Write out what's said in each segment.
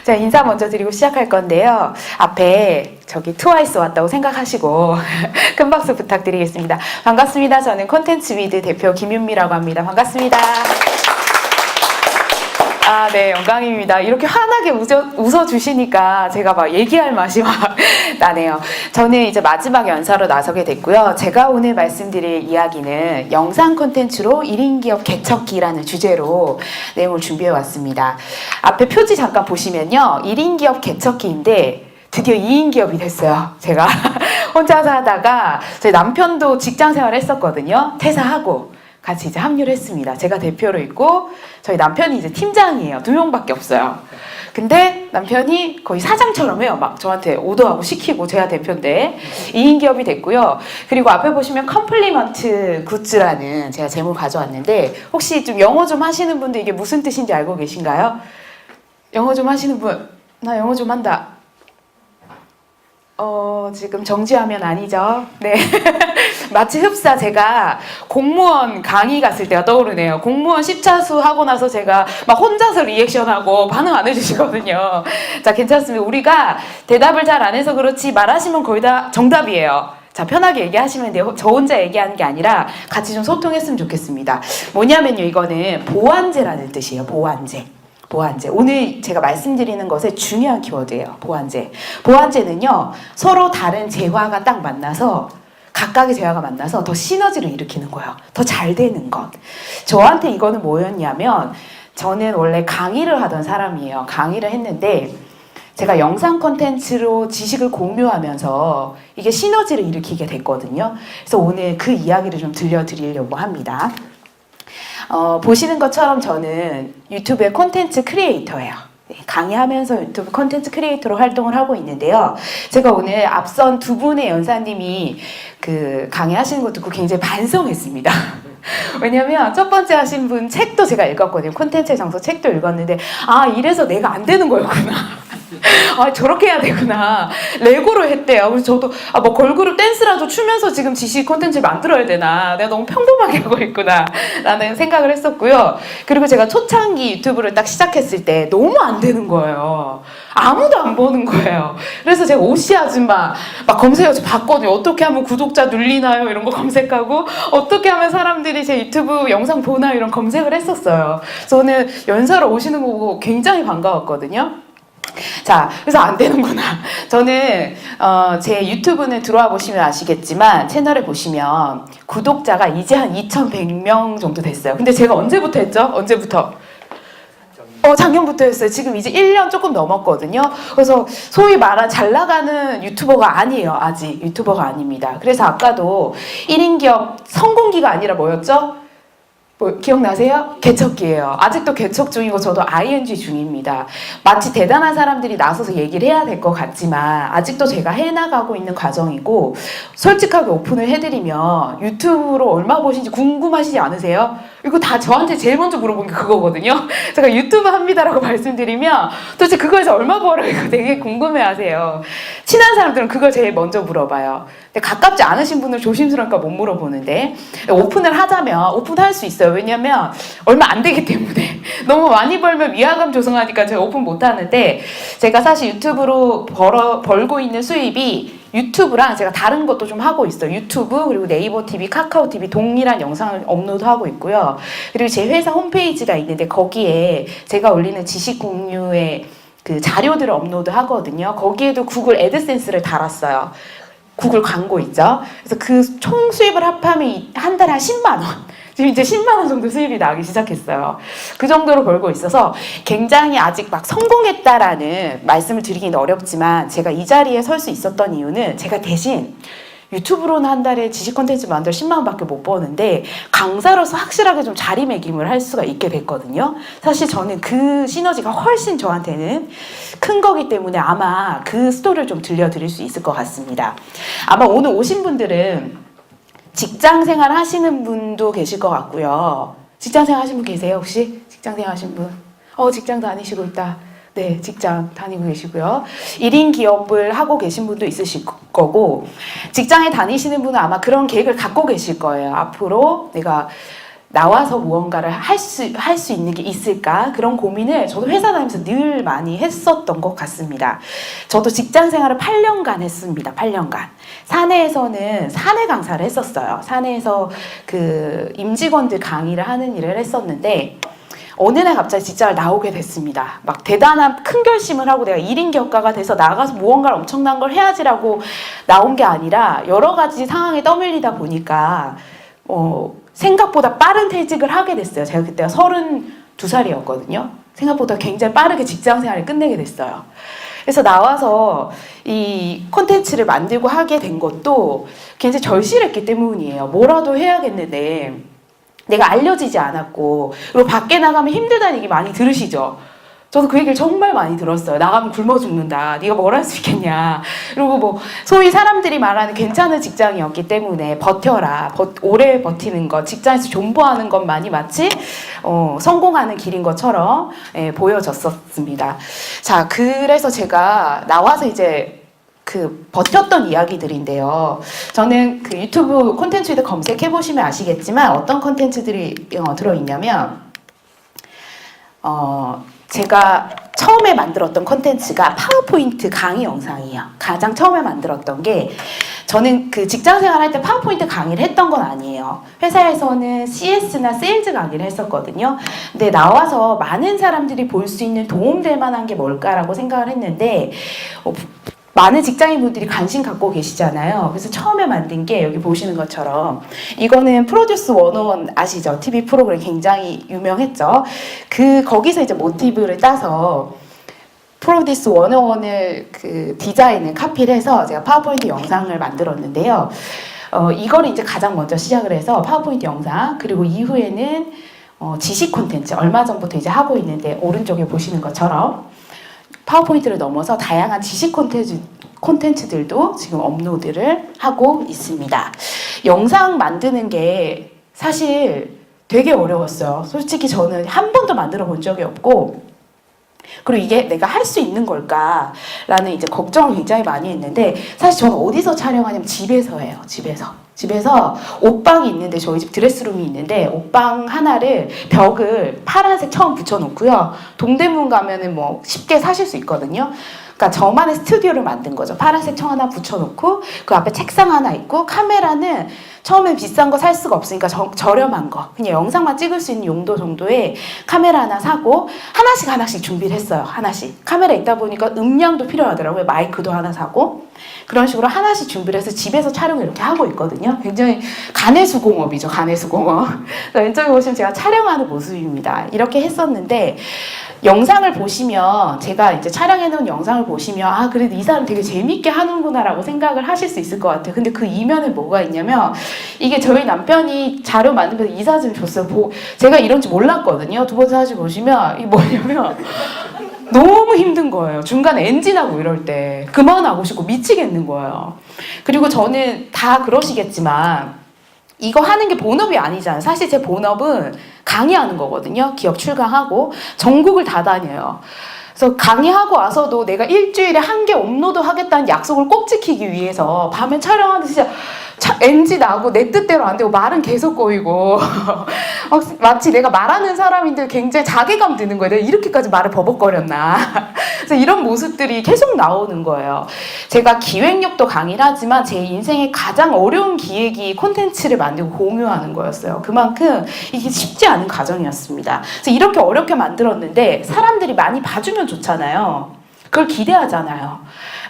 자, 인사 먼저 드리고 시작할 건데요. 앞에 저기 트와이스 왔다고 생각하시고 큰 박수 부탁드리겠습니다. 반갑습니다. 저는 콘텐츠 위드 대표 김윤미라고 합니다. 반갑습니다. 아, 네, 영광입니다. 이렇게 환하게 웃어주시니까 제가 막 얘기할 맛이 막 나네요. 저는 이제 마지막 연사로 나서게 됐고요. 제가 오늘 말씀드릴 이야기는 영상 콘텐츠로 1인 기업 개척기라는 주제로 내용을 준비해 왔습니다. 앞에 표지 잠깐 보시면요. 1인 기업 개척기인데 드디어 2인 기업이 됐어요. 제가 혼자서 하다가 저희 남편도 직장 생활을 했었거든요. 퇴사하고 같이 이제 합류를 했습니다. 제가 대표로 있고 저희 남편이 이제 팀장이에요. 2명밖에 없어요. 근데 남편이 거의 사장처럼 해요. 막 저한테 오더하고 시키고 제가 대표인데 2인 기업이 됐고요. 그리고 앞에 보시면 컴플리먼트 굿즈라는 제가 제목 가져왔는데 혹시 좀 영어 좀 하시는 분들 이게 무슨 뜻인지 알고 계신가요? 영어 좀 하시는 분? 나 영어 좀 한다. 지금 정지하면 아니죠? 네. 마치 흡사 제가 공무원 강의 갔을 때가 떠오르네요. 공무원 10차수 하고 나서 제가 막 혼자서 리액션하고 반응 안 해주시거든요. 자, 괜찮습니다. 우리가 대답을 잘 안 해서 그렇지 말하시면 거의 다 정답이에요. 자, 편하게 얘기하시면 돼요. 저 혼자 얘기하는 게 아니라 같이 좀 소통했으면 좋겠습니다. 뭐냐면요. 이거는 보완제라는 뜻이에요. 보완제. 보완제. 오늘 제가 말씀드리는 것의 중요한 키워드예요. 보완제. 보완제는요. 서로 다른 재화가 딱 만나서 각각의 재화가 만나서 더 시너지를 일으키는 거예요. 더 잘 되는 것. 저한테 이거는 뭐였냐면 저는 원래 강의를 하던 사람이에요. 강의를 했는데 제가 영상 콘텐츠로 지식을 공유하면서 이게 시너지를 일으키게 됐거든요. 그래서 오늘 그 이야기를 좀 들려드리려고 합니다. 보시는 것처럼 저는 유튜브의 콘텐츠 크리에이터예요. 강의하면서 유튜브 콘텐츠 크리에이터로 활동을 하고 있는데요. 제가 오늘 앞선 두 분의 연사님이 그 강의하시는 거 듣고 굉장히 반성했습니다. 왜냐면 첫 번째 하신 분 책도 제가 읽었거든요. 콘텐츠의 정서 책도 읽었는데 아, 이래서 내가 안 되는 거였구나. 아, 저렇게 해야 되구나. 레고로 했대요. 그래서 저도 뭐 걸그룹 댄스라도 추면서 지금 지식 콘텐츠를 만들어야 되나. 내가 너무 평범하게 하고 있구나 라는 생각을 했었고요. 그리고 제가 초창기 유튜브를 딱 시작했을 때 너무 안 되는 거예요. 아무도 안 보는 거예요. 그래서 제가 오시 아줌마 막 검색해서 봤거든요. 어떻게 하면 구독자 눌리나요? 이런 거 검색하고 어떻게 하면 사람들이 제 유튜브 영상 보나 이런 검색을 했었어요. 저는 연사로 오시는 거 보고 굉장히 반가웠거든요. 자, 그래서 안 되는구나. 저는 제 유튜브는 들어와 보시면 아시겠지만 채널에 보시면 구독자가 이제 한 2,100명 정도 됐어요. 근데 제가 언제부터 했죠? 언제부터? 작년부터 했어요. 지금 이제 1년 조금 넘었거든요. 그래서 소위 말한 잘 나가는 유튜버가 아니에요. 아직 유튜버가 아닙니다. 그래서 아까도 1인 기업 성공기가 아니라 뭐였죠? 뭐 기억나세요? 개척기예요. 아직도 개척 중이고 저도 ING 중입니다. 마치 대단한 사람들이 나서서 얘기를 해야 될 것 같지만 아직도 제가 해나가고 있는 과정이고 솔직하게 오픈을 해드리면 유튜브로 얼마 보신지 궁금하시지 않으세요? 이거 다 저한테 제일 먼저 물어본 게 그거거든요. 제가 유튜브 합니다라고 말씀드리면 도대체 그거에서 얼마 벌어요? 이거 되게 궁금해하세요. 친한 사람들은 그걸 제일 먼저 물어봐요. 근데 가깝지 않으신 분을 조심스러우니까 못 물어보는데 오픈을 하자면 오픈할 수 있어요. 왜냐면 얼마 안 되기 때문에 너무 많이 벌면 위화감 조성하니까 제가 오픈 못 하는데 제가 사실 유튜브로 벌고 있는 수입이 유튜브랑 제가 다른 것도 좀 하고 있어요. 유튜브 그리고 네이버 TV, 카카오 TV 동일한 영상을 업로드하고 있고요. 그리고 제 회사 홈페이지가 있는데 거기에 제가 올리는 지식 공유의 그 자료들을 업로드 하거든요. 거기에도 구글 애드센스를 달았어요. 구글 광고 있죠. 그래서 그 총 수입을 합하면 한 달에 한 10만 원. 지금 이제 10만 원 정도 수입이 나기 시작했어요. 그 정도로 벌고 있어서 굉장히 아직 막 성공했다라는 말씀을 드리긴 어렵지만 제가 이 자리에 설 수 있었던 이유는 제가 대신 유튜브로는 한 달에 지식 콘텐츠 만들어 10만 원밖에 못 버는데 강사로서 확실하게 좀 자리매김을 할 수가 있게 됐거든요. 사실 저는 그 시너지가 훨씬 저한테는 큰 거기 때문에 아마 그 스토리를 좀 들려드릴 수 있을 것 같습니다. 아마 오늘 오신 분들은 직장생활 하시는 분도 계실 것 같고요. 직장생활 하시는 분 계세요 혹시? 직장생활 하시는 분? 직장 다니시고 있다. 네, 직장 다니고 계시고요. 1인 기업을 하고 계신 분도 있으실 거고 직장에 다니시는 분은 아마 그런 계획을 갖고 계실 거예요. 앞으로 내가 나와서 무언가를 할 수 있는 게 있을까? 그런 고민을 저도 회사 다니면서 늘 많이 했었던 것 같습니다. 저도 직장 생활을 8년간 했습니다. 8년간. 사내에서는 사내 강사를 했었어요. 사내에서 그 임직원들 강의를 하는 일을 했었는데, 어느 날 갑자기 직장을 나오게 됐습니다. 막 대단한 큰 결심을 하고 내가 1인 격가가 돼서 나가서 무언가를 엄청난 걸 해야지라고 나온 게 아니라 여러 가지 상황에 떠밀리다 보니까 생각보다 빠른 퇴직을 하게 됐어요. 제가 그때가 32살이었거든요. 생각보다 굉장히 빠르게 직장 생활을 끝내게 됐어요. 그래서 나와서 이 콘텐츠를 만들고 하게 된 것도 굉장히 절실했기 때문이에요. 뭐라도 해야겠는데 내가 알려지지 않았고, 그리고 밖에 나가면 힘들다는 얘기 많이 들으시죠? 저도 그 얘기를 정말 많이 들었어요. 나가면 굶어 죽는다. 네가 뭘 할 수 있겠냐. 그리고 뭐 소위 사람들이 말하는 괜찮은 직장이었기 때문에 버텨라. 오래 버티는 것, 직장에서 존버하는 것만이 마치 성공하는 길인 것처럼 보여졌었습니다. 자, 그래서 제가 나와서 이제 버텼던 이야기들인데요. 저는 그 유튜브 콘텐츠에도 검색해보시면 아시겠지만 어떤 콘텐츠들이 들어있냐면, 제가 처음에 만들었던 콘텐츠가 파워포인트 강의 영상이에요. 가장 처음에 만들었던 게, 저는 그 직장 생활할 때 파워포인트 강의를 했던 건 아니에요. 회사에서는 CS나 세일즈 강의를 했었거든요. 근데 나와서 많은 사람들이 볼 수 있는 도움될 만한 게 뭘까라고 생각을 했는데, 많은 직장인분들이 관심 갖고 계시잖아요. 그래서 처음에 만든 게 여기 보시는 것처럼, 이거는 프로듀스 101 아시죠? TV 프로그램 굉장히 유명했죠. 거기서 이제 모티브를 따서 프로듀스 101을 그 디자인을 카피를 해서 제가 파워포인트 영상을 만들었는데요. 이거를 이제 가장 먼저 시작을 해서 파워포인트 영상, 그리고 이후에는 지식 콘텐츠, 얼마 전부터 이제 하고 있는데 오른쪽에 보시는 것처럼 파워포인트를 넘어서 다양한 지식 콘텐츠들도 지금 업로드를 하고 있습니다. 영상 만드는 게 사실 되게 어려웠어요. 솔직히 저는 한 번도 만들어 본 적이 없고, 그리고 이게 내가 할 수 있는 걸까라는 이제 걱정을 굉장히 많이 했는데, 사실 저는 어디서 촬영하냐면 집에서 해요. 집에서 옷방이 있는데, 저희 집 드레스룸이 있는데 옷방 하나를 벽을 파란색 처음 붙여놓고요. 동대문 가면은 뭐 쉽게 사실 수 있거든요. 그러니까 저만의 스튜디오를 만든 거죠. 파란색 청 하나 붙여놓고 그 앞에 책상 하나 있고, 카메라는 처음엔 비싼 거 살 수가 없으니까 저렴한 거, 그냥 영상만 찍을 수 있는 용도 정도의 카메라 하나 사고, 하나씩 준비를 했어요. 하나씩. 카메라 있다 보니까 음량도 필요하더라고요. 마이크도 하나 사고, 그런 식으로 하나씩 준비를 해서 집에서 촬영을 이렇게 하고 있거든요. 굉장히 가내수공업이죠. 가내수공업. 왼쪽에 보시면 제가 촬영하는 모습입니다. 이렇게 했었는데, 영상을 보시면, 제가 이제 촬영해놓은 영상을 보시면, 아, 그래도 이 사람 되게 재밌게 하는구나 라고 생각을 하실 수 있을 것 같아요. 근데 그 이면에 뭐가 있냐면, 이게 저희 남편이 자료 만들면서 이 사진을 줬어요. 제가 이런 줄 몰랐거든요. 두 번째 사진 보시면 이게 뭐냐면 너무 힘든 거예요. 중간에 엔진하고 이럴 때 그만하고 싶고 미치겠는 거예요. 그리고 저는 다 그러시겠지만 이거 하는 게 본업이 아니잖아요. 사실 제 본업은 강의하는 거거든요. 기업 출강하고 전국을 다 다녀요. 그래서 강의하고 와서도 내가 일주일에 1개 업로드 하겠다는 약속을 꼭 지키기 위해서 밤에 촬영하는데 진짜 NG 나고 내 뜻대로 안 되고 말은 계속 꼬이고 마치 내가 말하는 사람인데 굉장히 자괴감 드는 거예요. 내가 이렇게까지 말을 버벅거렸나. 그래서 이런 모습들이 계속 나오는 거예요. 제가 기획력도 강의를 하지만 제 인생의 가장 어려운 기획이 콘텐츠를 만들고 공유하는 거였어요. 그만큼 이게 쉽지 않은 과정이었습니다. 그래서 이렇게 어렵게 만들었는데 사람들이 많이 봐주면 좋잖아요. 그걸 기대하잖아요.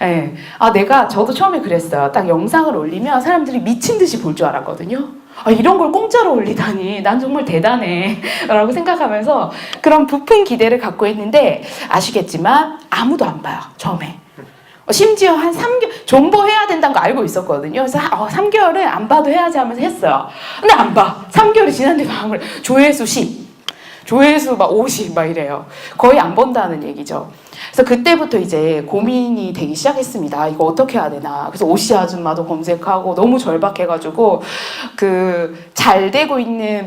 예. 저도 처음에 그랬어요. 딱 영상을 올리면 사람들이 미친 듯이 볼 줄 알았거든요. 이런 걸 공짜로 올리다니 난 정말 대단해 라고 생각하면서 그런 부푼 기대를 갖고 했는데, 아시겠지만 아무도 안 봐요. 처음에. 심지어 한 3개월 존버해야 된다는 거 알고 있었거든요. 그래서 3개월은 안 봐도 해야지 하면서 했어요. 근데 안 봐. 3개월이 지났는데 방을 조회수 10, 조회수 막 50 막 이래요. 거의 안 본다는 얘기죠. 그래서 그때부터 이제 고민이 되기 시작했습니다. 이거 어떻게 해야 되나. 그래서 오시 아줌마도 검색하고 너무 절박해가지고 잘 되고 있는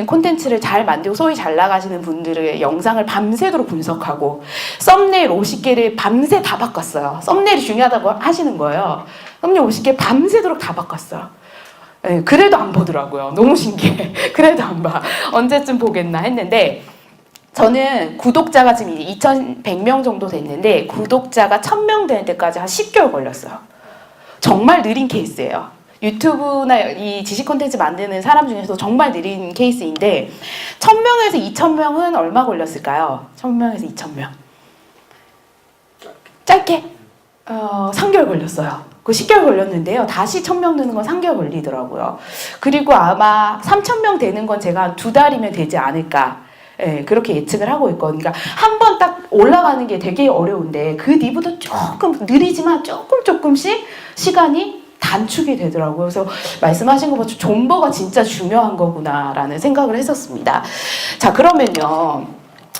콘텐츠를 잘 만들고 소위 잘 나가시는 분들의 영상을 밤새도록 분석하고, 썸네일 50개를 밤새 다 바꿨어요. 썸네일이 중요하다고 하시는 거예요. 썸네일 50개 밤새도록 다 바꿨어요. 네, 그래도 안 보더라고요. 너무 신기해. 그래도 안 봐. 언제쯤 보겠나 했는데 저는 구독자가 지금 2,100명 정도 됐는데 구독자가 1,000명 되는 데까지 한 10개월 걸렸어요. 정말 느린 케이스예요. 유튜브나 이 지식 콘텐츠 만드는 사람 중에서도 정말 느린 케이스인데 1,000명에서 2,000명은 얼마 걸렸을까요? 1,000명에서 2,000명. 짧게 3개월 걸렸어요. 그 10개월 걸렸는데요. 다시 1,000명 되는 건 3개월 걸리더라고요. 그리고 아마 3,000명 되는 건 제가 한 2달이면 되지 않을까. 예, 그렇게 예측을 하고 있거든요. 그러니까 한 번 딱 올라가는 게 되게 어려운데 그 뒤부터 조금 느리지만 조금씩 시간이 단축이 되더라고요. 그래서 말씀하신 것 같이 존버가 진짜 중요한 거구나라는 생각을 했었습니다. 자, 그러면요.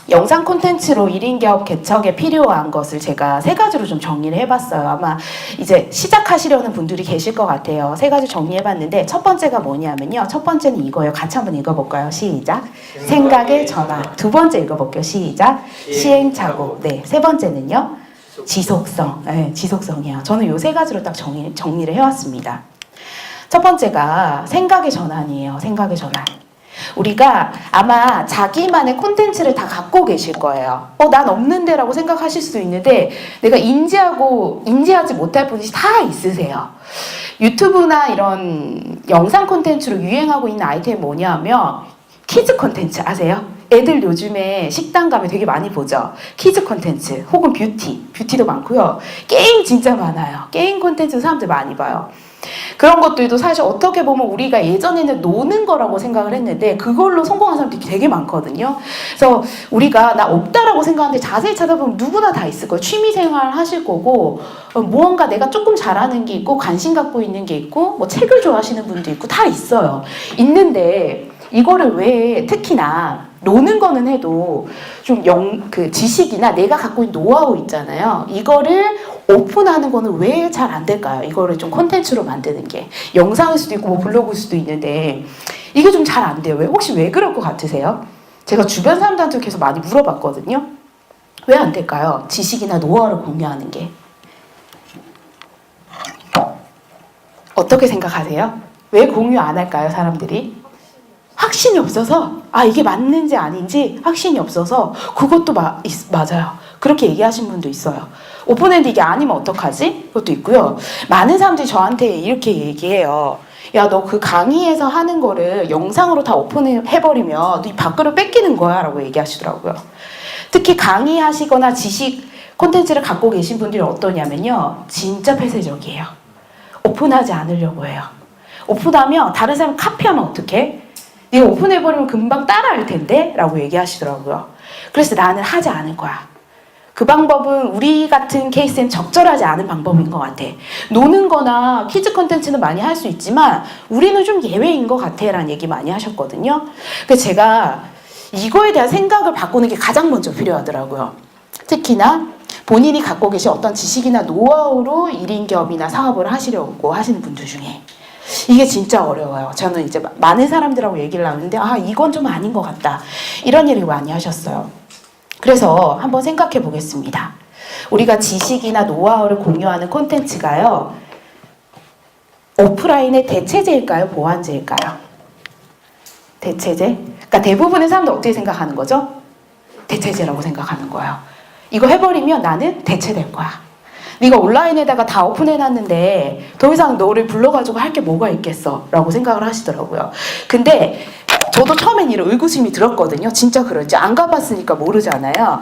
영상 콘텐츠로 1인 기업 개척에 필요한 것을 제가 3가지로 좀 정리를 해봤어요. 아마 이제 시작하시려는 분들이 계실 것 같아요. 3가지 정리해봤는데 첫 번째가 뭐냐면요. 첫 번째는 이거예요. 같이 한번 읽어볼까요? 시작. 생각의 전환. 두 번째 읽어볼게요. 시작. 시행착오. 네. 세 번째는요. 지속성. 네, 지속성이에요. 저는 이 3가지로 딱 정리를 해왔습니다. 첫 번째가 생각의 전환이에요. 생각의 전환. 우리가 아마 자기만의 콘텐츠를 다 갖고 계실 거예요. 난 없는데 라고 생각하실 수도 있는데 내가 인지하지 못할 분이 다 있으세요. 유튜브나 이런 영상 콘텐츠로 유행하고 있는 아이템이 뭐냐면 키즈 콘텐츠 아세요? 애들 요즘에 식당 가면 되게 많이 보죠. 키즈 콘텐츠 혹은 뷰티도 많고요. 게임 진짜 많아요. 게임 콘텐츠 사람들 많이 봐요. 그런 것들도 사실 어떻게 보면 우리가 예전에는 노는 거라고 생각을 했는데 그걸로 성공한 사람들이 되게 많거든요. 그래서 우리가 나 없다라고 생각하는데 자세히 찾아보면 누구나 다 있을 거예요. 취미생활 하실 거고 무언가 내가 조금 잘하는 게 있고 관심 갖고 있는 게 있고 뭐 책을 좋아하시는 분도 있고 다 있어요. 있는데 이거를 왜 특히나 노는 거는 해도 좀 그 지식이나 내가 갖고 있는 노하우 있잖아요. 이거를 오픈하는 거는 왜 잘 안 될까요? 이거를 좀 콘텐츠로 만드는 게 영상일 수도 있고 뭐 블로그일 수도 있는데 이게 좀 잘 안 돼요. 혹시 왜 그럴 것 같으세요? 제가 주변 사람들한테 계속 많이 물어봤거든요. 왜 안 될까요? 지식이나 노하우를 공유하는 게 어떻게 생각하세요? 왜 공유 안 할까요, 사람들이? 확신이 없어서 이게 맞는지 아닌지 확신이 없어서 그것도 맞아요. 그렇게 얘기하신 분도 있어요. 오픈엔드 이게 아니면 어떡하지? 그것도 있고요. 많은 사람들이 저한테 이렇게 얘기해요. 야, 너 그 강의에서 하는 거를 영상으로 다 오픈해버리면 너 이 밖으로 뺏기는 거야 라고 얘기하시더라고요. 특히 강의하시거나 지식 콘텐츠를 갖고 계신 분들이 어떠냐면요. 진짜 폐쇄적이에요. 오픈하지 않으려고 해요. 오픈하면 다른 사람 카피하면 어떡해? 네가 오픈해버리면 금방 따라할 텐데? 라고 얘기하시더라고요. 그래서 나는 하지 않을 거야. 그 방법은 우리 같은 케이스엔 적절하지 않은 방법인 것 같아. 노는 거나 키즈 콘텐츠는 많이 할 수 있지만 우리는 좀 예외인 것 같아 라는 얘기 많이 하셨거든요. 그래서 제가 이거에 대한 생각을 바꾸는 게 가장 먼저 필요하더라고요. 특히나 본인이 갖고 계신 어떤 지식이나 노하우로 1인 기업이나 사업을 하시려고 하시는 분들 중에 이게 진짜 어려워요. 저는 이제 많은 사람들하고 얘기를 나누는데 이건 좀 아닌 것 같다. 이런 얘기를 많이 하셨어요. 그래서 한번 생각해 보겠습니다. 우리가 지식이나 노하우를 공유하는 콘텐츠가요. 오프라인의 대체제일까요? 보완제일까요? 대체제? 그러니까 대부분의 사람들 어떻게 생각하는 거죠? 대체제라고 생각하는 거예요. 이거 해버리면 나는 대체될 거야. 네가 온라인에다가 다 오픈해놨는데 더 이상 너를 불러가지고 할 게 뭐가 있겠어? 라고 생각을 하시더라고요. 근데 저도 처음엔 이런 의구심이 들었거든요. 진짜 그럴지. 안 가봤으니까 모르잖아요.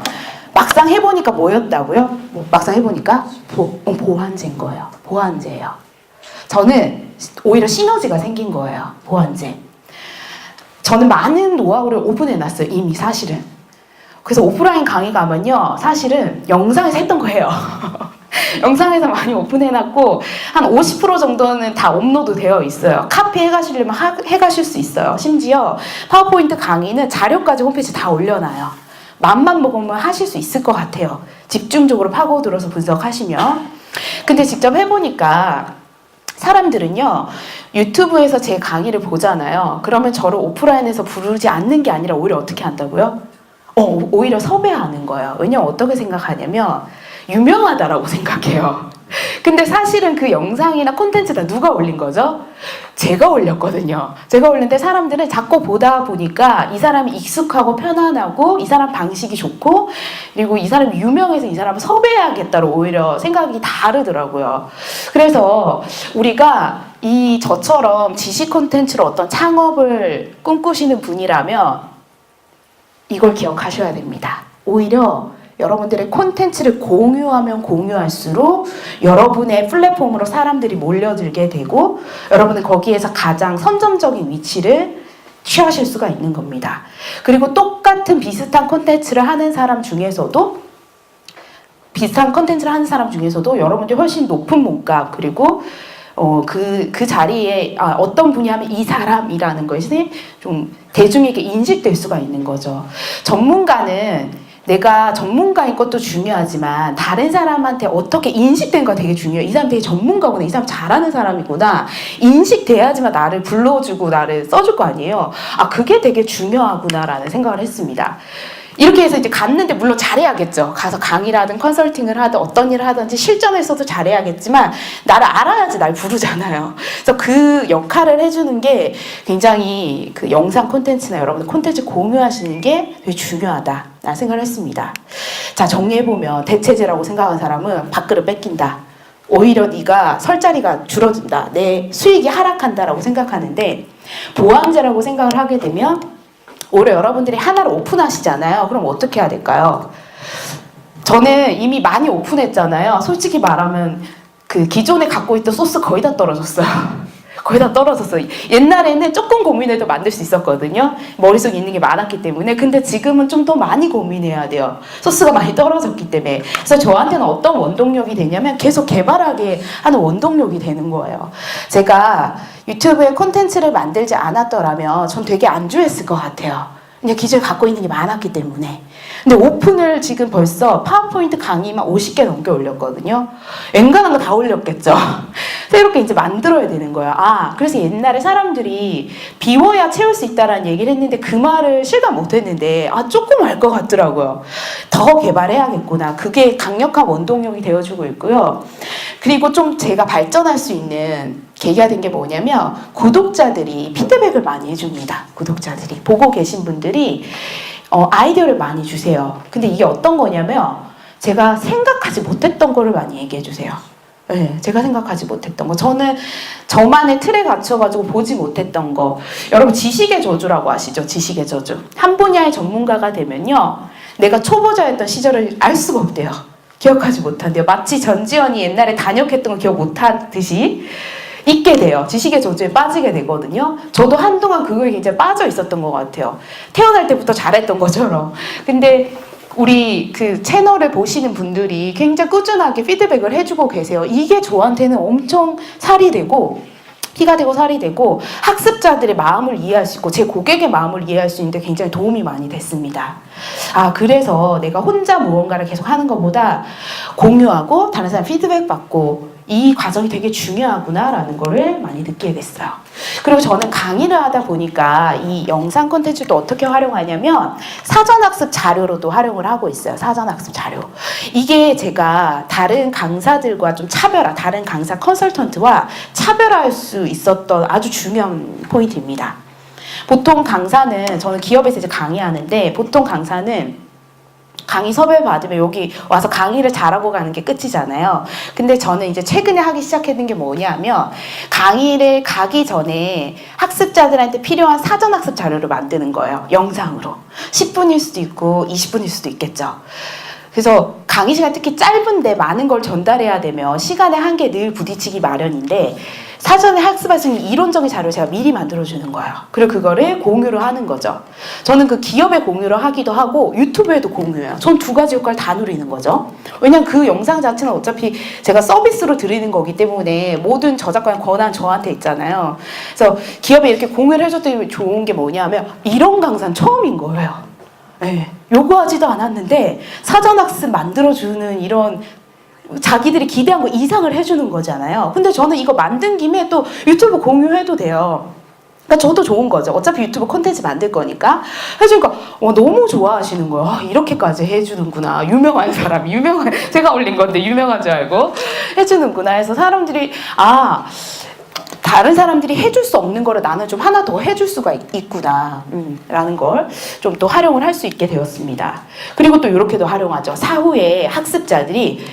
막상 해보니까 뭐였다고요? 막상 해보니까 보완제인 거예요. 보완제예요. 저는 오히려 시너지가 생긴 거예요. 보완제. 저는 많은 노하우를 오픈해놨어요. 이미 사실은. 그래서 오프라인 강의 가면요. 사실은 영상에서 했던 거예요. 영상에서 많이 오픈해놨고 한 50% 정도는 다 업로드 되어 있어요. 카피 해가시려면 해가실 수 있어요. 심지어 파워포인트 강의는 자료까지 홈페이지에 다 올려놔요. 맘만 먹으면 하실 수 있을 것 같아요. 집중적으로 파고들어서 분석하시면. 근데 직접 해보니까 사람들은요. 유튜브에서 제 강의를 보잖아요. 그러면 저를 오프라인에서 부르지 않는 게 아니라 오히려 어떻게 한다고요? 오히려 섭외하는 거예요. 왜냐면 어떻게 생각하냐면 유명하다라고 생각해요. 근데 사실은 그 영상이나 콘텐츠 다 누가 올린 거죠? 제가 올렸거든요. 제가 올렸는데 사람들은 자꾸 보다 보니까 이 사람이 익숙하고 편안하고 이 사람 방식이 좋고 그리고 이 사람이 유명해서 이 사람을 섭외해야겠다로 오히려 생각이 다르더라고요. 그래서 우리가 저처럼 지식 콘텐츠로 어떤 창업을 꿈꾸시는 분이라면 이걸 기억하셔야 됩니다. 오히려 여러분들의 콘텐츠를 공유하면 공유할수록 여러분의 플랫폼으로 사람들이 몰려들게 되고 여러분은 거기에서 가장 선점적인 위치를 취하실 수가 있는 겁니다. 그리고 똑같은 비슷한 콘텐츠를 하는 사람 중에서도 여러분들이 훨씬 높은 몸값 그리고 그 자리에 어떤 분이 하면 이 사람이라는 것이 좀 대중에게 인식될 수가 있는 거죠. 전문가는 내가 전문가인 것도 중요하지만 다른 사람한테 어떻게 인식된가 되게 중요해요. 이 사람 되게 전문가구나. 이 사람 잘하는 사람이구나. 인식돼야지만 나를 불러주고 나를 써줄 거 아니에요. 그게 되게 중요하구나라는 생각을 했습니다. 이렇게 해서 이제 갔는데 물론 잘해야겠죠. 가서 강의를 컨설팅을 하든 어떤 일을 하든지 실전에서도 잘해야겠지만 나를 알아야지 날 부르잖아요. 그래서 그 역할을 해주는 게 굉장히 그 영상 콘텐츠나 여러분들 콘텐츠 공유하시는 게 되게 중요하다라는 생각을 했습니다. 자, 정리해보면 대체제라고 생각하는 사람은 밥그릇 뺏긴다. 오히려 네가 설 자리가 줄어든다. 내 수익이 하락한다라고 생각하는데 보완제라고 생각을 하게 되면 올해 여러분들이 하나를 오픈하시잖아요. 그럼 어떻게 해야 될까요? 저는 이미 많이 오픈했잖아요. 솔직히 말하면 그 기존에 갖고 있던 소스 거의 다 떨어졌어요. 거의 다 떨어졌어요. 옛날에는 조금 고민해도 만들 수 있었거든요. 머릿속에 있는 게 많았기 때문에. 근데 지금은 좀 더 많이 고민해야 돼요. 소스가 많이 떨어졌기 때문에. 그래서 저한테는 어떤 원동력이 되냐면 계속 개발하게 하는 원동력이 되는 거예요. 제가 유튜브에 콘텐츠를 만들지 않았더라면 전 되게 안주했을 것 같아요. 그냥 기존에 갖고 있는 게 많았기 때문에. 근데 오픈을 지금 벌써 파워포인트 강의만 50개 넘게 올렸거든요. 엔간한 거 다 올렸겠죠. 새롭게 이제 만들어야 되는 거예요. 그래서 옛날에 사람들이 비워야 채울 수 있다라는 얘기를 했는데 그 말을 실감 못 했는데 조금 알 것 같더라고요. 더 개발해야겠구나. 그게 강력한 원동력이 되어주고 있고요. 그리고 좀 제가 발전할 수 있는 계기가 된 게 뭐냐면 구독자들이 피드백을 많이 해줍니다. 구독자들이. 보고 계신 분들이 아이디어를 많이 주세요. 근데 이게 어떤 거냐면 제가 생각하지 못했던 거를 많이 얘기해 주세요. 네, 제가 생각하지 못했던 거. 저는 저만의 틀에 갇혀가지고 보지 못했던 거. 여러분 지식의 저주라고 아시죠? 지식의 저주. 한 분야의 전문가가 되면요. 내가 초보자였던 시절을 알 수가 없대요. 기억하지 못한대요. 마치 전지현이 옛날에 단역했던 거 기억 못하듯이 있게 돼요. 지식의 저주에 빠지게 되거든요. 저도 한동안 그거에 굉장히 빠져 있었던 것 같아요. 태어날 때부터 잘했던 것처럼. 근데 우리 그 채널을 보시는 분들이 굉장히 꾸준하게 피드백을 해주고 계세요. 이게 저한테는 엄청 살이 되고 피가 되고 살이 되고 학습자들의 마음을 이해할 수 있고 제 고객의 마음을 이해할 수 있는데 굉장히 도움이 많이 됐습니다. 그래서 내가 혼자 무언가를 계속 하는 것보다 공유하고 다른 사람 피드백 받고 이 과정이 되게 중요하구나라는 거를 많이 느끼게 됐어요. 그리고 저는 강의를 하다 보니까 이 영상 콘텐츠도 어떻게 활용하냐면 사전학습 자료로도 활용을 하고 있어요. 사전학습 자료. 이게 제가 다른 강사들과 좀 다른 강사 컨설턴트와 차별화할 수 있었던 아주 중요한 포인트입니다. 보통 강사는 저는 기업에서 이제 강의하는데 보통 강사는 강의 섭외 받으면 여기 와서 강의를 잘하고 가는 게 끝이잖아요. 근데 저는 이제 최근에 하기 시작했던 게 뭐냐면 강의를 가기 전에 학습자들한테 필요한 사전학습 자료를 만드는 거예요. 영상으로. 10분일 수도 있고 20분일 수도 있겠죠. 그래서 강의 시간 특히 짧은데 많은 걸 전달해야 되면 시간의 한계에 늘 부딪히기 마련인데 사전에 학습할 수 있는 이론적인 자료를 제가 미리 만들어주는 거예요. 그리고 그거를 공유를 하는 거죠. 저는 그 기업에 공유를 하기도 하고 유튜브에도 공유해요. 전 두 가지 효과를 다 누리는 거죠. 왜냐면 그 영상 자체는 어차피 제가 서비스로 드리는 거기 때문에 모든 저작권 권한 저한테 있잖아요. 그래서 기업에 이렇게 공유를 해줬더니 좋은 게 뭐냐면 이런 강사는 처음인 거예요. 네, 요구하지도 않았는데 사전학습 만들어주는 이런 자기들이 기대한 거 이상을 해주는 거잖아요. 근데 저는 이거 만든 김에 또 유튜브 공유해도 돼요. 그러니까 저도 좋은 거죠. 어차피 유튜브 콘텐츠 만들 거니까 해주니까 너무 좋아하시는 거예요. 이렇게까지 해주는구나. 유명한 사람, 제가 올린 건데 유명한 줄 알고 해주는구나 해서 사람들이 다른 사람들이 해줄 수 없는 거를 나는 좀 하나 더 해줄 수가 있구나 라는 걸 좀 또 활용을 할 수 있게 되었습니다. 그리고 또 이렇게도 활용하죠. 사후에 학습자들이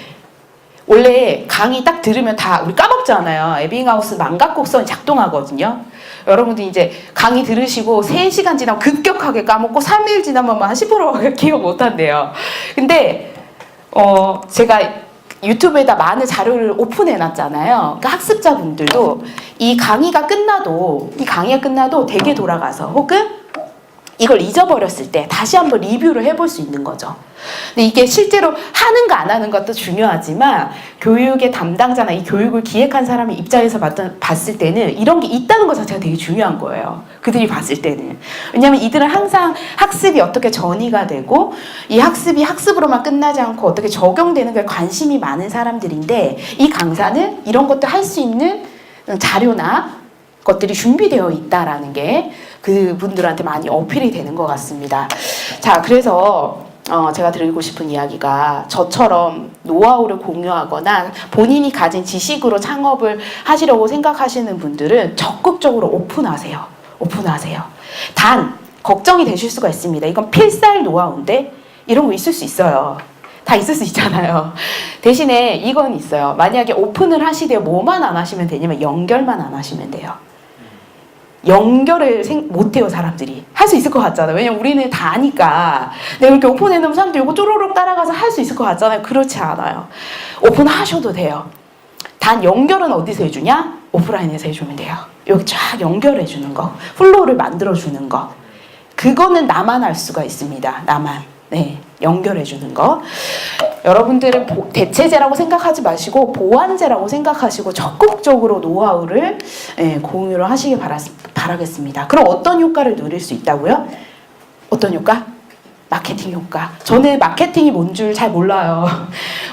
원래 강의 딱 들으면 다 우리 까먹잖아요. 에빙하우스 망각곡선이 작동하거든요. 여러분들 이제 강의 들으시고 3시간 지나면 급격하게 까먹고 3일 지나면 한 10% 기억 못한대요. 근데 제가 유튜브에다 많은 자료를 오픈해 놨잖아요. 그러니까 학습자분들도 이 강의가 끝나도 댁에 돌아가서 혹은 이걸 잊어버렸을 때 다시 한번 리뷰를 해볼 수 있는 거죠. 근데 이게 실제로 하는가 안 하는 것도 중요하지만 교육의 담당자나 이 교육을 기획한 사람의 입장에서 봤을 때는 이런 게 있다는 것 자체가 되게 중요한 거예요. 그들이 봤을 때는. 왜냐하면 이들은 항상 학습이 어떻게 전이가 되고 이 학습이 학습으로만 끝나지 않고 어떻게 적용되는 게 관심이 많은 사람들인데 이 강사는 이런 것도 할 수 있는 자료나 것들이 준비되어 있다라는 게 그분들한테 많이 어필이 되는 것 같습니다. 자, 그래서 제가 드리고 싶은 이야기가 저처럼 노하우를 공유하거나 본인이 가진 지식으로 창업을 하시려고 생각하시는 분들은 적극적으로 오픈하세요. 단 걱정이 되실 수가 있습니다. 이건 필살 노하우인데 이런 거 있을 수 있어요. 다 있을 수 있잖아요. 대신에 이건 있어요. 만약에 오픈을 하시되 뭐만 안 하시면 되냐면 연결만 안 하시면 돼요. 연결을 못해요. 사람들이 할 수 있을 것 같잖아요. 왜냐면 우리는 다 아니까. 내가 이렇게 오픈해놓으면 사람들이 이거 쪼로록 따라가서 할 수 있을 것 같잖아요. 그렇지 않아요. 오픈하셔도 돼요. 단 연결은 어디서 해주냐? 오프라인에서 해주면 돼요. 여기 쫙 연결해주는 거, 플로우를 만들어주는 거, 그거는 나만 할 수가 있습니다. 나만. 네, 연결해주는 거. 여러분들은 대체제라고 생각하지 마시고 보완제라고 생각하시고 적극적으로 노하우를 공유를 하시길 바라겠습니다. 그럼 어떤 효과를 누릴 수 있다고요? 어떤 효과? 마케팅 효과. 저는 마케팅이 뭔 줄 잘 몰라요.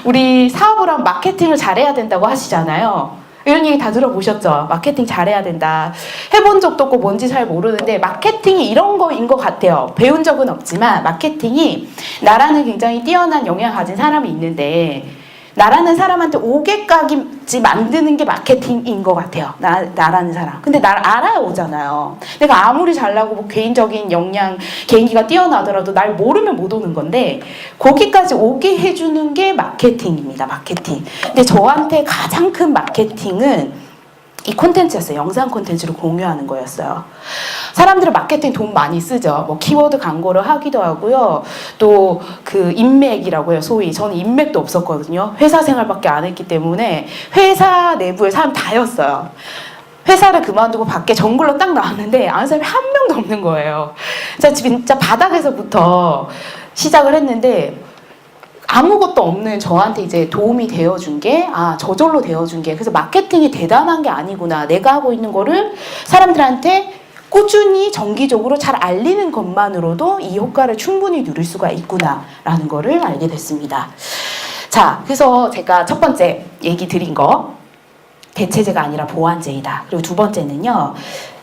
우리 사업을 하면 마케팅을 잘해야 된다고 하시잖아요. 이런 얘기 다 들어보셨죠? 마케팅 잘해야 된다. 해본 적도 없고 뭔지 잘 모르는데 마케팅이 이런 거인 것 같아요. 배운 적은 없지만 마케팅이 나라는 굉장히 뛰어난 역량을 가진 사람이 있는데 나라는 사람한테 오게까지 만드는 게 마케팅인 것 같아요. 나라는 사람. 근데 날 알아오잖아요. 내가 아무리 잘나고 뭐 개인적인 역량, 개인기가 뛰어나더라도 날 모르면 못 오는 건데 거기까지 오게 해주는 게 마케팅입니다. 마케팅. 근데 저한테 가장 큰 마케팅은 이 콘텐츠였어요. 영상 콘텐츠를 공유하는 거였어요. 사람들은 마케팅 돈 많이 쓰죠. 뭐 키워드 광고를 하기도 하고요. 또 그 인맥이라고 해요. 소위 저는 인맥도 없었거든요. 회사 생활밖에 안 했기 때문에 회사 내부에 사람 다였어요. 회사를 그만두고 밖에 정글로 딱 나왔는데 아는 사람이 한 명도 없는 거예요. 진짜 바닥에서부터 시작을 했는데 아무것도 없는 저한테 이제 도움이 되어준 게, 저절로 되어준 게, 그래서 마케팅이 대단한 게 아니구나. 내가 하고 있는 거를 사람들한테 꾸준히 정기적으로 잘 알리는 것만으로도 이 효과를 충분히 누릴 수가 있구나라는 거를 알게 됐습니다. 자, 그래서 제가 첫 번째 얘기 드린 거, 대체제가 아니라 보완제이다. 그리고 두 번째는요,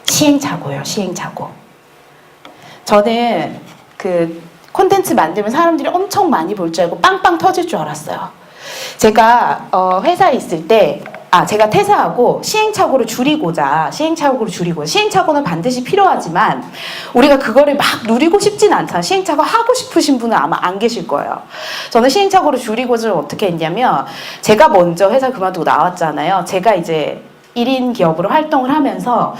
시행착오예요. 시행착오. 저는 콘텐츠 만들면 사람들이 엄청 많이 볼 줄 알고 빵빵 터질 줄 알았어요. 제가 회사에 있을 때 제가 퇴사하고 시행착오를 줄이고자 시행착오는 반드시 필요하지만 우리가 그거를 막 누리고 싶진 않잖아요. 시행착오 하고 싶으신 분은 아마 안 계실 거예요. 저는 시행착오를 줄이고자 어떻게 했냐면 제가 먼저 회사 그만두고 나왔잖아요. 제가 이제 1인 기업으로 활동을 하면서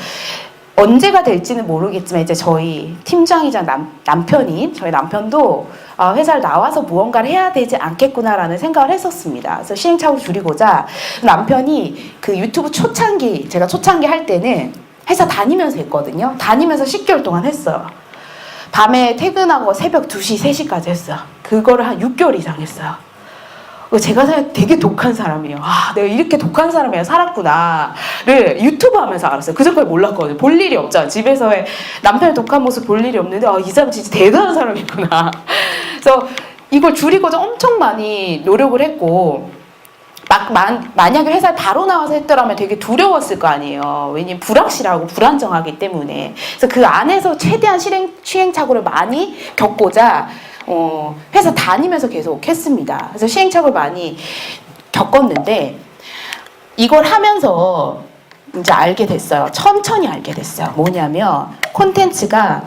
언제가 될지는 모르겠지만 이제 저희 팀장이자 남편인 저희 남편도 회사를 나와서 무언가를 해야 되지 않겠구나라는 생각을 했었습니다. 그래서 시행착오를 줄이고자 남편이 그 유튜브 제가 초창기 할 때는 회사 다니면서 했거든요. 다니면서 10개월 동안 했어요. 밤에 퇴근하고 새벽 2시, 3시까지 했어요. 그거를 한 6개월 이상 했어요. 제가 되게 독한 사람이에요. 내가 이렇게 독한 사람이랑 살았구나를 유튜브 하면서 알았어요. 그 전까지 몰랐거든요. 볼 일이 없잖아요. 집에서의 남편의 독한 모습 볼 일이 없는데 이 사람 진짜 대단한 사람이구나. 그래서 이걸 줄이고자 엄청 많이 노력을 했고 만약에 회사에 바로 나와서 했더라면 되게 두려웠을 거 아니에요. 왜냐면 불확실하고 불안정하기 때문에. 그래서 그 안에서 최대한 시행착오를 많이 겪고자 회사 다니면서 계속 했습니다. 그래서 시행착오를 많이 겪었는데 이걸 하면서 이제 알게 됐어요. 천천히 알게 됐어요. 뭐냐면 콘텐츠가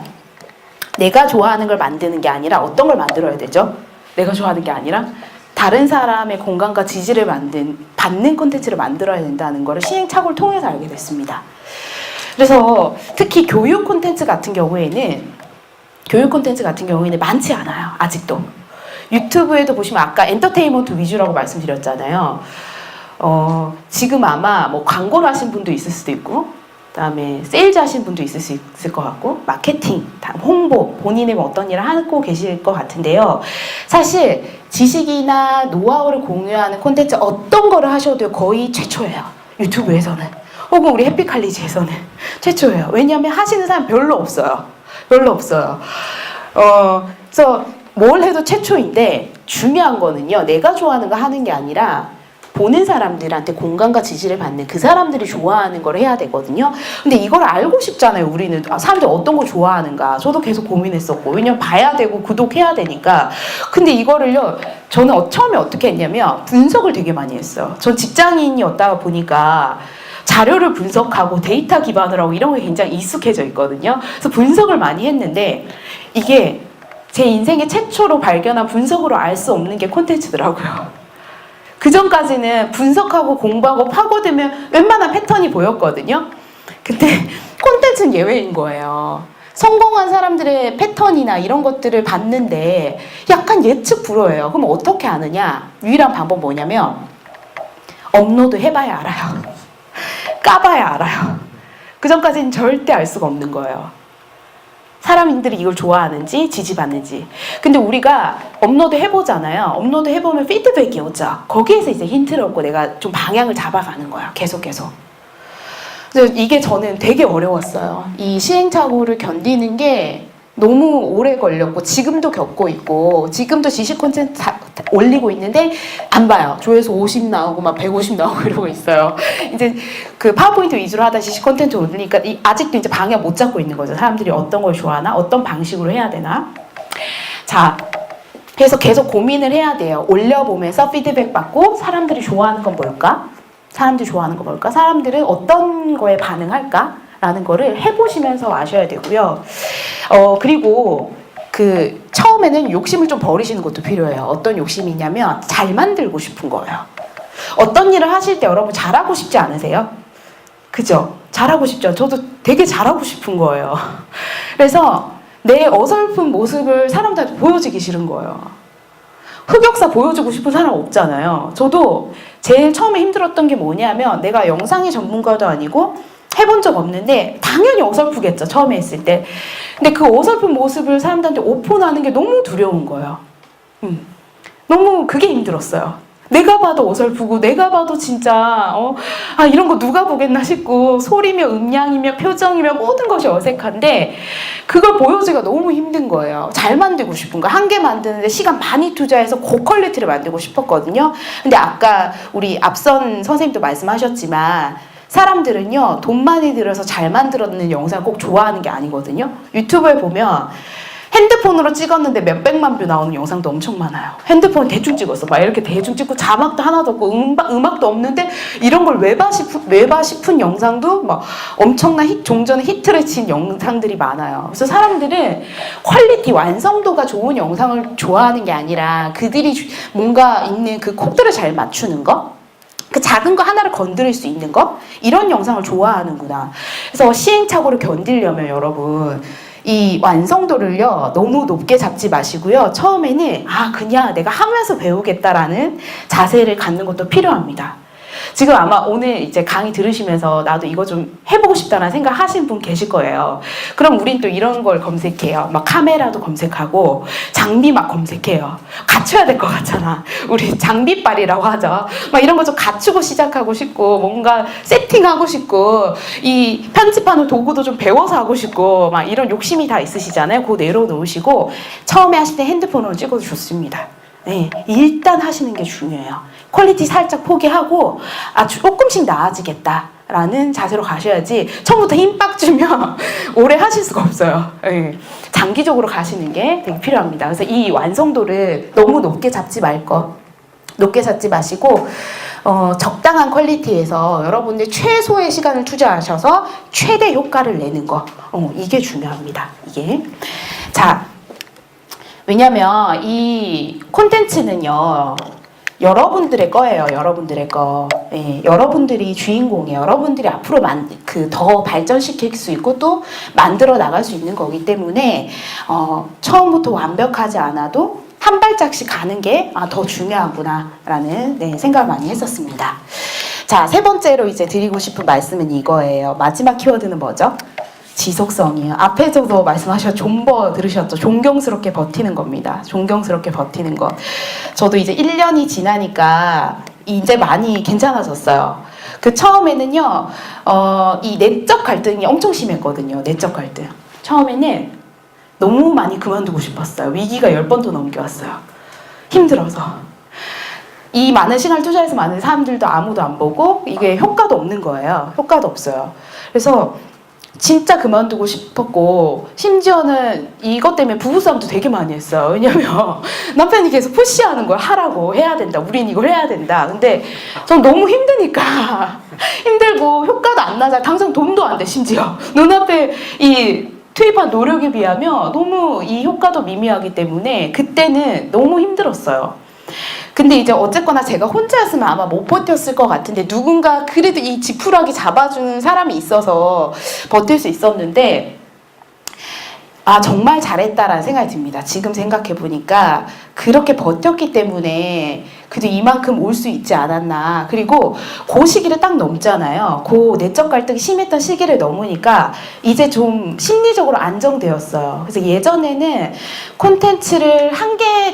내가 좋아하는 걸 만드는 게 아니라 어떤 걸 만들어야 되죠? 내가 좋아하는 게 아니라 다른 사람의 공감과 지지를 받는 콘텐츠를 만들어야 된다는 거를 시행착오를 통해서 알게 됐습니다. 그래서 특히 교육 콘텐츠 같은 경우에는 많지 않아요. 아직도. 유튜브에도 보시면 아까 엔터테인먼트 위주라고 말씀드렸잖아요. 지금 아마 뭐 광고를 하신 분도 있을 수도 있고, 그다음에 세일즈 하신 분도 있을 수 있을 것 같고, 마케팅, 홍보, 본인이 뭐 어떤 일을 하고 계실 것 같은데요. 사실 지식이나 노하우를 공유하는 콘텐츠 어떤 거를 하셔도 거의 최초예요. 유튜브에서는. 혹은 우리 해피칼리지에서는 최초예요. 왜냐하면 하시는 사람 별로 없어요. 그래서 뭘 해도 최초인데 중요한 거는요. 내가 좋아하는 거 하는 게 아니라 보는 사람들한테 공감과 지지를 받는 그 사람들이 좋아하는 걸 해야 되거든요. 근데 이걸 알고 싶잖아요. 우리는 사람들이 어떤 거 좋아하는가. 저도 계속 고민했었고. 왜냐면 봐야 되고 구독해야 되니까. 근데 이거를요. 저는 처음에 어떻게 했냐면 분석을 되게 많이 했어요. 전 직장인이었다가 보니까 자료를 분석하고 데이터 기반으로 하고 이런 게 굉장히 익숙해져 있거든요. 그래서 분석을 많이 했는데 이게 제 인생의 최초로 발견한 분석으로 알 수 없는 게 콘텐츠더라고요. 그 전까지는 분석하고 공부하고 파고들면 웬만한 패턴이 보였거든요. 근데 콘텐츠는 예외인 거예요. 성공한 사람들의 패턴이나 이런 것들을 봤는데 약간 예측 불허예요. 그럼 어떻게 아느냐? 유일한 방법 뭐냐면 업로드 해봐야 알아요. 까봐야 알아요. 그 전까지는 절대 알 수가 없는 거예요. 사람들이 이걸 좋아하는지 지지받는지. 근데 우리가 업로드 해보잖아요. 업로드 해보면 피드백이 오죠. 거기에서 이제 힌트를 얻고 내가 좀 방향을 잡아가는 거야. 계속. 그래서 이게 저는 되게 어려웠어요. 이 시행착오를 견디는 게 너무 오래 걸렸고 지금도 겪고 있고 지금도 지식 콘텐츠 올리고 있는데 안 봐요. 조회수 50 나오고 막 150 나오고 이러고 있어요. 이제 그 파워포인트 위주로 하다 지식 콘텐츠 올리니까 아직도 이제 방향 못 잡고 있는 거죠. 사람들이 어떤 걸 좋아하나? 어떤 방식으로 해야 되나? 자, 그래서 계속 고민을 해야 돼요. 올려보면서 피드백 받고 사람들이 좋아하는 건 뭘까? 사람들은 어떤 거에 반응할까? 라는 거를 해보시면서 아셔야 되고요. 그리고 처음에는 욕심을 좀 버리시는 것도 필요해요. 어떤 욕심이냐면 잘 만들고 싶은 거예요. 어떤 일을 하실 때 여러분 잘하고 싶지 않으세요? 그죠? 잘하고 싶죠. 저도 되게 잘하고 싶은 거예요. 그래서 내 어설픈 모습을 사람들한테 보여주기 싫은 거예요. 흑역사 보여주고 싶은 사람 없잖아요. 저도 제일 처음에 힘들었던 게 뭐냐면 내가 영상의 전문가도 아니고 해본 적 없는데 당연히 어설프겠죠. 처음에 했을 때. 근데 그 어설픈 모습을 사람들한테 오픈하는 게 너무 두려운 거예요. 너무 그게 힘들었어요. 내가 봐도 어설프고 내가 봐도 진짜 이런 거 누가 보겠나 싶고 소리며 음량이며 표정이며 모든 것이 어색한데 그걸 보여주기가 너무 힘든 거예요. 잘 만들고 싶은 거. 한 개 만드는데 시간 많이 투자해서 고퀄리티를 만들고 싶었거든요. 근데 아까 우리 앞선 선생님도 말씀하셨지만 사람들은요 돈 많이 들여서 잘 만들었는 영상을 꼭 좋아하는 게 아니거든요. 유튜브에 보면 핸드폰으로 찍었는데 몇백만 뷰 나오는 영상도 엄청 많아요. 핸드폰 대충 찍었어. 막 이렇게 대충 찍고 자막도 하나도 없고 음악도 없는데 이런 걸 왜 봐 싶은 영상도 막 엄청난 종전에 히트를 친 영상들이 많아요. 그래서 사람들은 퀄리티, 완성도가 좋은 영상을 좋아하는 게 아니라 그들이 뭔가 있는 그 콕들을 잘 맞추는 거? 그 작은 거 하나를 건드릴 수 있는 거? 이런 영상을 좋아하는구나. 그래서 시행착오를 견디려면 여러분 이 완성도를요 너무 높게 잡지 마시고요. 처음에는 그냥 내가 하면서 배우겠다라는 자세를 갖는 것도 필요합니다. 지금 아마 오늘 이제 강의 들으시면서 나도 이거 좀 해보고 싶다는 생각 하신 분 계실 거예요. 그럼 우린 또 이런 걸 검색해요. 막 카메라도 검색하고 장비 막 검색해요. 갖춰야 될 것 같잖아. 우리 장비빨이라고 하죠. 막 이런 거 좀 갖추고 시작하고 싶고 뭔가 세팅하고 싶고 이 편집하는 도구도 좀 배워서 하고 싶고 막 이런 욕심이 다 있으시잖아요. 그거 내려놓으시고 처음에 하실 때 핸드폰으로 찍어도 좋습니다. 네, 일단 하시는 게 중요해요. 퀄리티 살짝 포기하고 조금씩 나아지겠다라는 자세로 가셔야지 처음부터 힘 빡 주면 오래 하실 수가 없어요. 네, 장기적으로 가시는 게 되게 필요합니다. 그래서 이 완성도를 너무 높게 잡지 높게 잡지 마시고 적당한 퀄리티에서 여러분들 최소의 시간을 투자하셔서 최대 효과를 내는 거 이게 중요합니다. 이게 자 왜냐면 이 콘텐츠는요 여러분들의 거예요. 여러분들의 거. 예, 여러분들이 주인공이에요. 여러분들이 앞으로 더 발전시킬 수 있고 또 만들어 나갈 수 있는 거기 때문에 처음부터 완벽하지 않아도 한 발짝씩 가는 게 더 중요하구나라는 생각을 많이 했었습니다. 자, 세 번째로 이제 드리고 싶은 말씀은 이거예요. 마지막 키워드는 뭐죠? 지속성이에요. 앞에서도 말씀하셨죠. 존버 들으셨죠? 존경스럽게 버티는 겁니다. 존경스럽게 버티는 것. 저도 이제 1년이 지나니까 이제 많이 괜찮아졌어요. 그 처음에는요, 이 내적 갈등이 엄청 심했거든요. 내적 갈등. 처음에는 너무 많이 그만두고 싶었어요. 위기가 10번도 넘겨왔어요. 힘들어서. 이 많은 시간을 투자해서 많은 사람들도 아무도 안 보고 이게 효과도 없는 거예요. 효과도 없어요. 그래서 진짜 그만두고 싶었고 심지어는 이것 때문에 부부싸움도 되게 많이 했어요. 왜냐면 남편이 계속 푸시하는 걸 하라고 해야 된다. 우린 이걸 해야 된다. 근데 전 너무 힘드니까 힘들고 효과도 안 나잖아. 당장 돈도 안 돼. 심지어 눈앞에 이 투입한 노력에 비하면 너무 이 효과도 미미하기 때문에 그때는 너무 힘들었어요. 근데 이제 어쨌거나 제가 혼자였으면 아마 못 버텼을 것 같은데 누군가 그래도 이 지푸라기 잡아주는 사람이 있어서 버틸 수 있었는데 정말 잘했다라는 생각이 듭니다. 지금 생각해 보니까 그렇게 버텼기 때문에 그래도 이만큼 올 수 있지 않았나. 그리고 그 시기를 딱 넘잖아요. 그 내적 갈등이 심했던 시기를 넘으니까 이제 좀 심리적으로 안정되었어요. 그래서 예전에는 콘텐츠를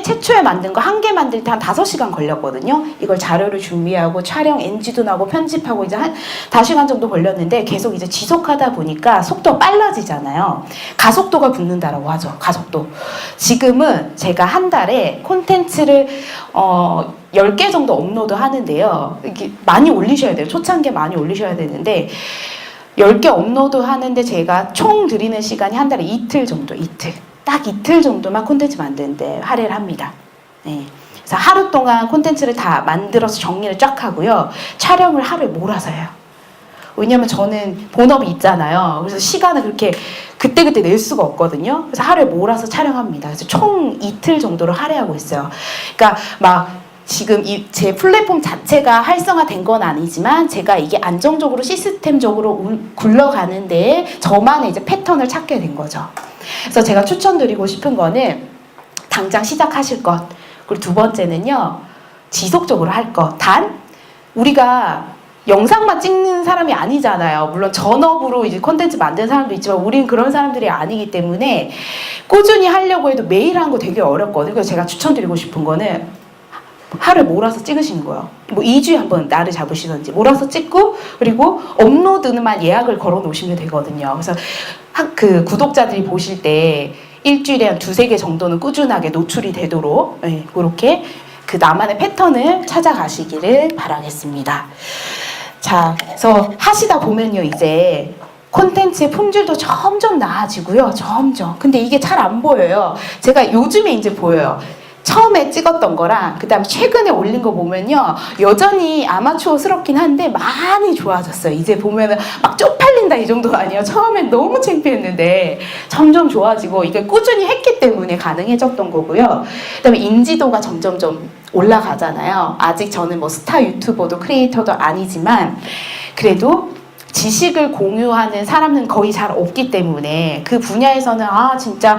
최초에 만든 거 한 개 만들 때 한 5시간 걸렸거든요. 이걸 자료를 준비하고 촬영 NG도 나고 편집하고 이제 한 5시간 정도 걸렸는데 계속 이제 지속하다 보니까 속도가 빨라지잖아요. 가속도가 붙는다라고 하죠. 가속도. 지금은 제가 한 달에 콘텐츠를 10개 정도 업로드 하는데요. 이게 많이 올리셔야 돼요. 초창기에 많이 올리셔야 되는데 10개 업로드 하는데 제가 총 드리는 시간이 한 달에 이틀 정도, 딱 이틀 정도만 콘텐츠 만드는데 할애를 합니다. 네. 그래서 하루 동안 콘텐츠를 다 만들어서 정리를 쫙 하고요. 촬영을 하루에 몰아서 해요. 왜냐면 저는 본업이 있잖아요. 그래서 시간을 그렇게 그때그때 낼 수가 없거든요. 그래서 하루에 몰아서 촬영합니다. 그래서 총 이틀 정도를 할애하고 있어요. 그러니까 막 지금 제 플랫폼 자체가 활성화된 건 아니지만 제가 이게 안정적으로 시스템적으로 굴러가는데 저만의 이제 패턴을 찾게 된 거죠. 그래서 제가 추천드리고 싶은 거는 당장 시작하실 것. 그리고 두 번째는요. 지속적으로 할 것. 단 우리가 영상만 찍는 사람이 아니잖아요. 물론 전업으로 이제 콘텐츠 만드는 사람도 있지만 우린 그런 사람들이 아니기 때문에 꾸준히 하려고 해도 매일 하는 거 되게 어렵거든요. 그래서 제가 추천드리고 싶은 거는 하루에 몰아서 찍으시는 거예요. 뭐 2주에 한번 날을 잡으시든지 몰아서 찍고 그리고 업로드만 예약을 걸어 놓으시면 되거든요. 그래서 그 구독자들이 보실 때 일주일에 한 2-3개 정도는 꾸준하게 노출이 되도록 그렇게 그 나만의 패턴을 찾아가시기를 바라겠습니다. 자, 그래서 하시다 보면요, 이제 콘텐츠의 품질도 점점 나아지고요, 점점. 근데 이게 잘 안 보여요. 제가 요즘에 이제 보여요. 처음에 찍었던 거랑 그다음에 최근에 올린 거 보면요 여전히 아마추어스럽긴 한데 많이 좋아졌어요. 이제 보면은 막 쪽팔린다 이 정도가 아니에요. 처음엔 너무 창피했는데 점점 좋아지고 이게 꾸준히 했기 때문에 가능해졌던 거고요. 그다음에 인지도가 점점점 올라가잖아요. 아직 저는 뭐 스타 유튜버도 크리에이터도 아니지만 그래도 지식을 공유하는 사람은 거의 잘 없기 때문에 그 분야에서는 진짜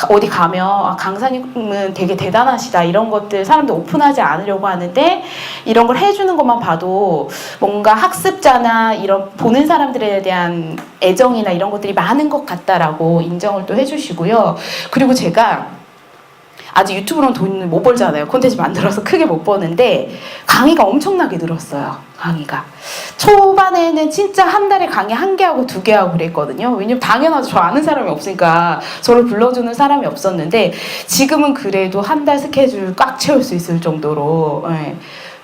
어디 가면 강사님은 되게 대단하시다 이런 것들 사람들 오픈하지 않으려고 하는데 이런 걸 해주는 것만 봐도 뭔가 학습자나 이런 보는 사람들에 대한 애정이나 이런 것들이 많은 것 같다라고 인정을 또 해주시고요. 그리고 제가 아직 유튜브로는 돈을 못 벌잖아요. 콘텐츠 만들어서 크게 못 버는데 강의가 엄청나게 늘었어요. 강의가. 초반에는 진짜 한 달에 강의 1개 하고 2개 하고 그랬거든요. 왜냐면 당연하죠. 저 아는 사람이 없으니까 저를 불러주는 사람이 없었는데 지금은 그래도 한 달 스케줄 꽉 채울 수 있을 정도로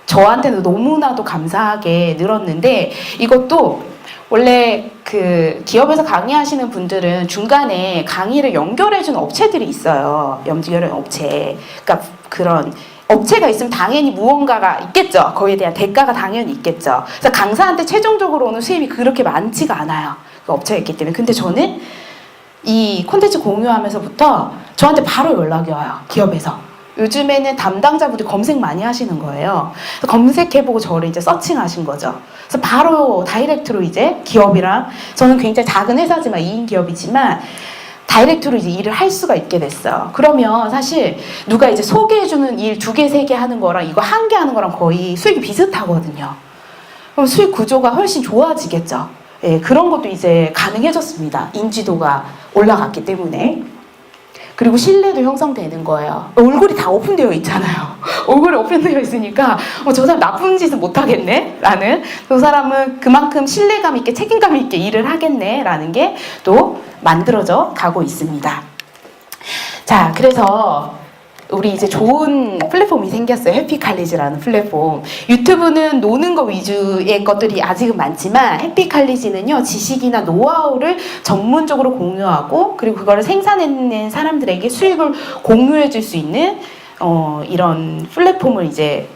저한테는 너무나도 감사하게 늘었는데 이것도 원래 그 기업에서 강의하시는 분들은 중간에 강의를 연결해주는 업체들이 있어요. 연결하는 업체. 그러니까 그런 업체가 있으면 당연히 무언가가 있겠죠. 거기에 대한 대가가 당연히 있겠죠. 그래서 강사한테 최종적으로 오는 수입이 그렇게 많지가 않아요. 그 업체가 있기 때문에. 근데 저는 이 콘텐츠 공유하면서부터 저한테 바로 연락이 와요. 기업에서. 요즘에는 담당자분들이 검색 많이 하시는 거예요. 그래서 검색해보고 저를 이제 서칭하신 거죠. 그래서 바로 다이렉트로 이제 기업이랑 저는 굉장히 작은 회사지만 2인 기업이지만 다이렉트로 이제 일을 할 수가 있게 됐어요. 그러면 사실 누가 이제 소개해주는 일 2개, 3개 하는 거랑 이거 1개 하는 거랑 거의 수익이 비슷하거든요. 그럼 수익 구조가 훨씬 좋아지겠죠. 예, 그런 것도 이제 가능해졌습니다. 인지도가 올라갔기 때문에. 그리고 신뢰도 형성되는 거예요. 얼굴이 다 오픈되어 있잖아요. 얼굴이 오픈되어 있으니까 저 사람 나쁜 짓은 못하겠네? 라는 저 사람은 그만큼 신뢰감 있게 책임감 있게 일을 하겠네? 라는 게 또 만들어져 가고 있습니다. 자, 그래서 우리 이제 좋은 플랫폼이 생겼어요. 해피칼리지라는 플랫폼. 유튜브는 노는 거 위주의 것들이 아직은 많지만 해피칼리지는요, 지식이나 노하우를 전문적으로 공유하고 그리고 그거를 생산해낸 사람들에게 수익을 공유해 줄 수 있는 이런 플랫폼을 이제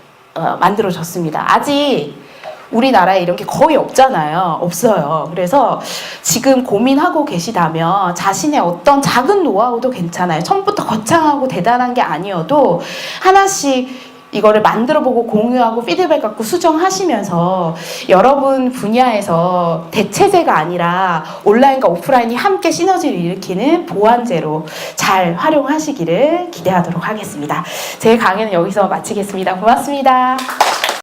만들어졌습니다. 아직 우리나라에 이런 게 거의 없잖아요. 없어요. 그래서 지금 고민하고 계시다면 자신의 어떤 작은 노하우도 괜찮아요. 처음부터 거창하고 대단한 게 아니어도 하나씩 이거를 만들어보고 공유하고 피드백 갖고 수정하시면서 여러분 분야에서 대체제가 아니라 온라인과 오프라인이 함께 시너지를 일으키는 보완제로 잘 활용하시기를 기대하도록 하겠습니다. 제 강의는 여기서 마치겠습니다. 고맙습니다.